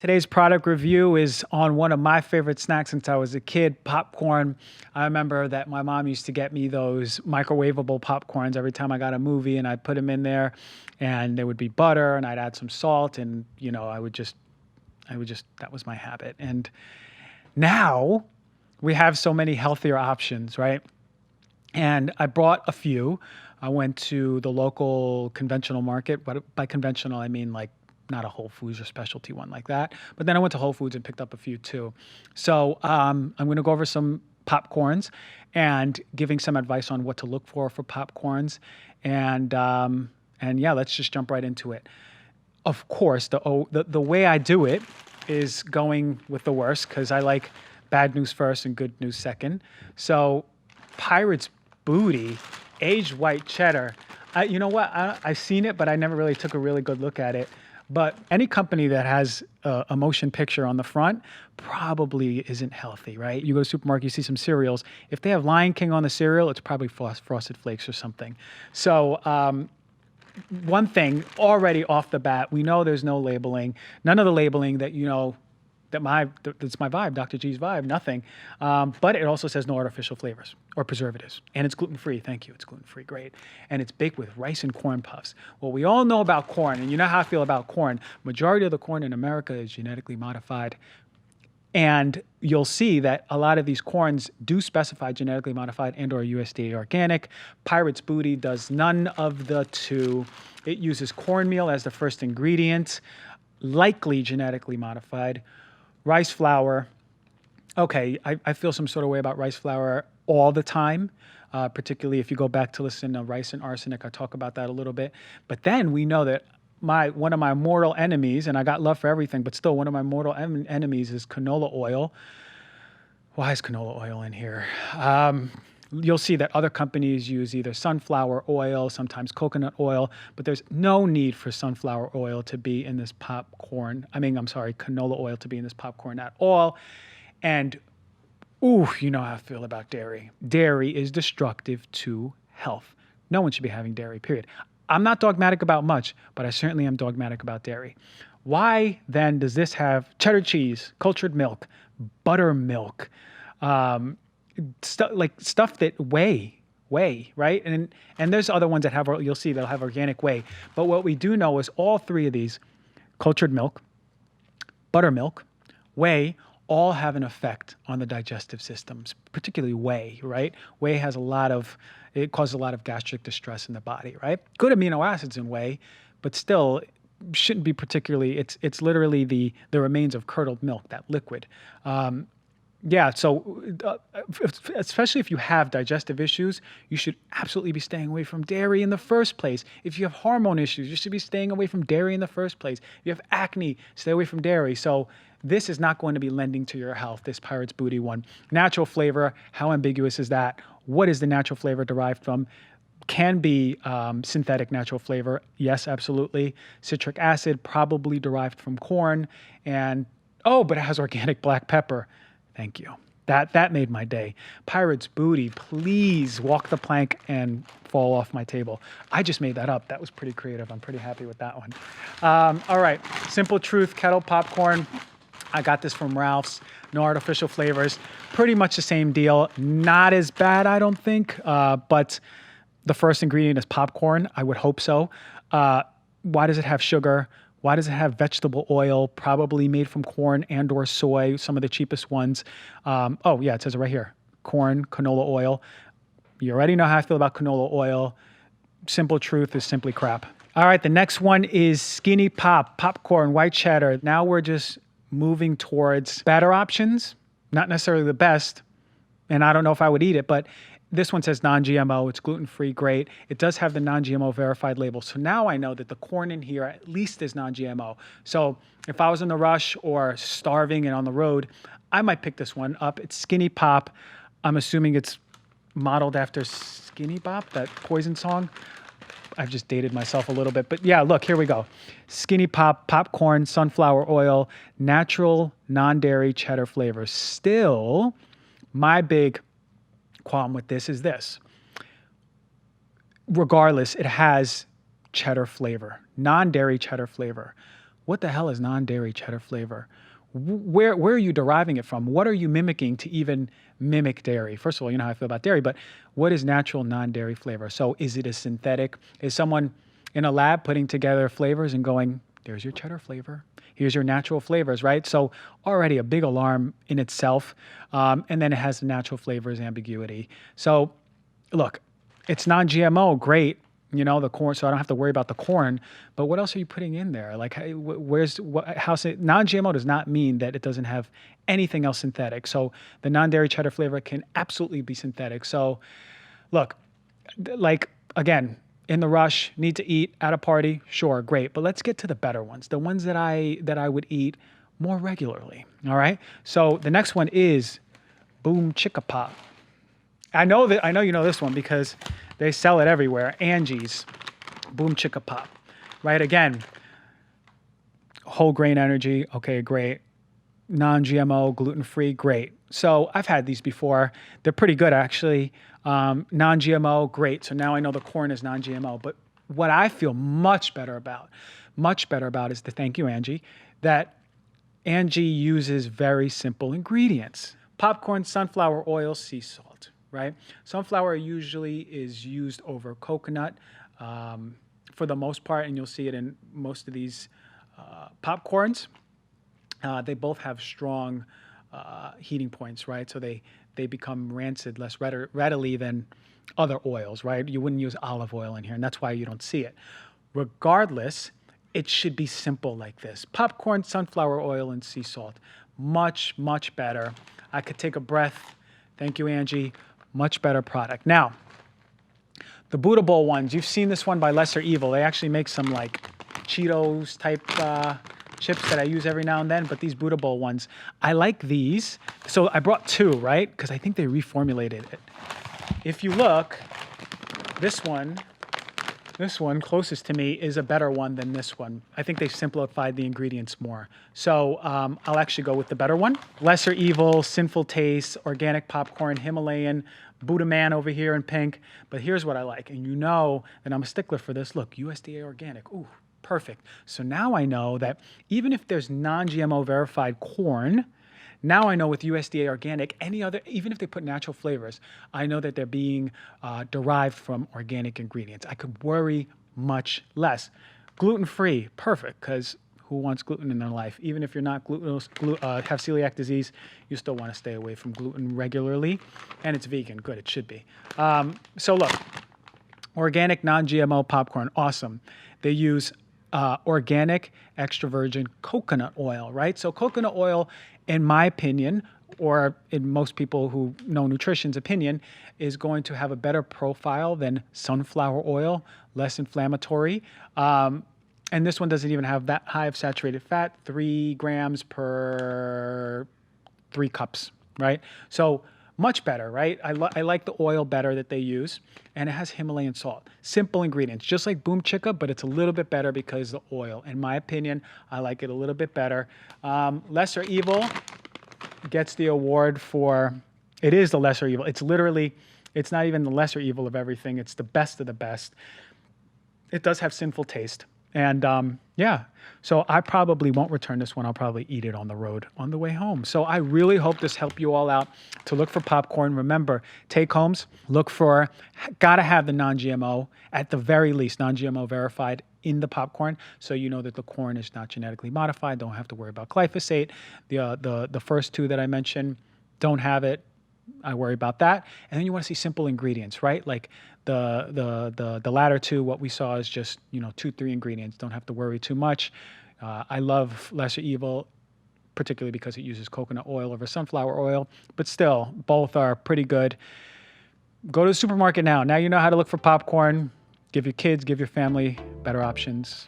Today's product review is on one of my favorite snacks since I was a kid, popcorn. I remember that my mom used to get me those microwavable popcorns every time I got a movie, and I'd put them in there and there would be butter and I'd add some salt and, that was my habit. And now we have so many healthier options, right? And I brought a few. I went to the local conventional market. But by conventional, I mean like not a Whole Foods or specialty one like that. But then I went to Whole Foods and picked up a few too. So I'm going to go over some popcorns and giving some advice on what to look for popcorns. And yeah, let's just jump right into it. Of course, the way I do it is going with the worst because I like bad news first and good news second. So Pirate's Booty, aged white cheddar. You know what? I've seen it, but I never really took a really good look at it. But any company that has a motion picture on the front probably isn't healthy, right? You go to the supermarket, you see some cereals. If they have Lion King on the cereal, it's probably Frosted Flakes or something. So one thing already off the bat, we know there's no labeling. None of the labeling that that's my vibe, Dr. G's vibe, nothing. But it also says no artificial flavors or preservatives. And it's gluten-free. Thank you. It's gluten-free. Great. And it's baked with rice and corn puffs. Well, we all know about corn, and you know how I feel about corn. Majority of the corn in America is genetically modified. And you'll see that a lot of these corns do specify genetically modified and or USDA organic. Pirate's Booty does none of the two. It uses cornmeal as the first ingredient, likely genetically modified. Rice flour. Okay, I feel some sort of way about rice flour all the time, particularly if you go back to listen to Rice and Arsenic. I talk about that a little bit. But then we know that one of my mortal enemies, and I got love for everything, but still one of my mortal enemies is canola oil. Why is canola oil in here? You'll see that other companies use either sunflower oil, sometimes coconut oil, but there's no need for sunflower oil to be in this popcorn. Canola oil to be in this popcorn at all. And, you know how I feel about dairy. Dairy is destructive to health. No one should be having dairy, period. I'm not dogmatic about much, but I certainly am dogmatic about dairy. Why then does this have cheddar cheese, cultured milk, buttermilk, stuff that whey, right? And there's other ones that have, you'll see that'll have organic whey. But what we do know is all three of these, cultured milk, buttermilk, whey, all have an effect on the digestive systems, particularly whey, right? Whey it causes a lot of gastric distress in the body, right? Good amino acids in whey, but still shouldn't be particularly, it's literally the remains of curdled milk, that liquid. So especially if you have digestive issues, you should absolutely be staying away from dairy in the first place. If you have hormone issues, you should be staying away from dairy in the first place. If you have acne, stay away from dairy. So this is not going to be lending to your health, this Pirate's Booty one. Natural flavor, how ambiguous is that? What is the natural flavor derived from? Can be synthetic natural flavor. Yes, absolutely. Citric acid, probably derived from corn. And, but it has organic black pepper. Thank you. That made my day. Pirate's Booty, please walk the plank and fall off my table. I just made that up. That was pretty creative. I'm pretty happy with that one. All right. Simple Truth kettle popcorn. I got this from Ralph's. No artificial flavors. Pretty much the same deal. Not as bad, I don't think. But the first ingredient is popcorn. I would hope so. Why does it have sugar? Why does it have vegetable oil, probably made from corn and or soy, some of the cheapest ones? It says it right here. Corn, canola oil. You already know how I feel about canola oil. Simple Truth is simply crap. All right, the next one is Skinny Pop, popcorn, white cheddar. Now we're just moving towards better options. Not necessarily the best, and I don't know if I would eat it, but this one says non-GMO. It's gluten-free, great. It does have the non-GMO verified label. So now I know that the corn in here at least is non-GMO. So if I was in a rush or starving and on the road, I might pick this one up. It's Skinny Pop. I'm assuming it's modeled after Skinny Bop, that Poison song. I've just dated myself a little bit. But yeah, look, here we go. Skinny Pop, popcorn, sunflower oil, natural, non-dairy cheddar flavors. Still, my big qualm with this is this. Regardless, it has cheddar flavor, non-dairy cheddar flavor. what the hell is non-dairy cheddar flavor? Where are you deriving it from? What are you mimicking to even mimic dairy? First of all, you know how I feel about dairy, but what is natural non-dairy flavor? So is it a synthetic? Is someone in a lab putting together flavors and going, there's your cheddar flavor. Here's your natural flavors, right? So already a big alarm in itself. And then it has the natural flavors ambiguity. So look, it's non-GMO, great. You know, the corn, so I don't have to worry about the corn. But what else are you putting in there? Like, non-GMO does not mean that it doesn't have anything else synthetic. So the non-dairy cheddar flavor can absolutely be synthetic. So look, like, again, in the rush, need to eat at a party, sure, great. But let's get to the better ones, the ones that I would eat more regularly. All right. So the next one is Boom Chicka Pop. I know you know this one because they sell it everywhere. Angie's Boom Chicka Pop, right? Again, whole grain energy. Okay, great. Non-GMO, gluten-free, great. So I've had these before. They're pretty good, actually. Non-GMO, great. So now I know the corn is non-GMO. But what I feel much better about is the thank you, Angie, that Angie uses very simple ingredients. Popcorn, sunflower oil, sea salt, right? Sunflower usually is used over coconut for the most part, and you'll see it in most of these popcorns. They both have strong heating points, right? So they become rancid less readily than other oils, right? You wouldn't use olive oil in here, and that's why you don't see it. Regardless, it should be simple like this. Popcorn, sunflower oil, and sea salt. Much, much better. I could take a breath. Thank you, Angie. Much better product. Now, the Buddha Bowl ones, you've seen this one by Lesser Evil. They actually make some like Cheetos type chips that I use every now and then, but these Buddha Bowl ones, I like these. So I brought two, right? Because I think they reformulated it. If you look, this one closest to me is a better one than this one. I think they've simplified the ingredients more. So I'll actually go with the better one. Lesser Evil, Sinful Taste, Organic Popcorn, Himalayan, Buddha Man over here in pink. But here's what I like, and you know that I'm a stickler for this. Look, USDA organic. Ooh, perfect. So now I know that even if there's non-GMO verified corn, now I know with USDA organic, even if they put natural flavors, I know that they're being derived from organic ingredients. I could worry much less. Gluten-free, perfect, because who wants gluten in their life? Even if you're not glutinous, have celiac disease, you still want to stay away from gluten regularly. And it's vegan, good, it should be. So look, organic non-GMO popcorn, awesome. They use organic extra virgin coconut oil, right? So coconut oil, in my opinion, or in most people who know nutrition's opinion, is going to have a better profile than sunflower oil, less inflammatory. And this one doesn't even have that high of saturated fat, 3 grams per 3 cups, right? So much better, right? I like the oil better that they use, and it has Himalayan salt. Simple ingredients, just like Boom Chicka, but it's a little bit better because of the oil. In my opinion, I like it a little bit better. Lesser Evil gets the award for, it is the lesser evil. It's literally, it's not even the lesser evil of everything. It's the best of the best. It does have Sinful Taste. And yeah, so I probably won't return this one. I'll probably eat it on the road on the way home. So I really hope this helped you all out to look for popcorn. Remember, take homes, look for, gotta have the non-GMO, at the very least, non-GMO verified in the popcorn, so you know that the corn is not genetically modified. Don't have to worry about glyphosate. The first two that I mentioned don't have it. I worry about that. And then you want to see simple ingredients, right? Like the latter two, what we saw is just, 2-3 ingredients. Don't have to worry too much. I love Lesser Evil, particularly because it uses coconut oil over sunflower oil, but still, both are pretty good. Go to the supermarket now. Now you know how to look for popcorn. Give your kids, give your family better options.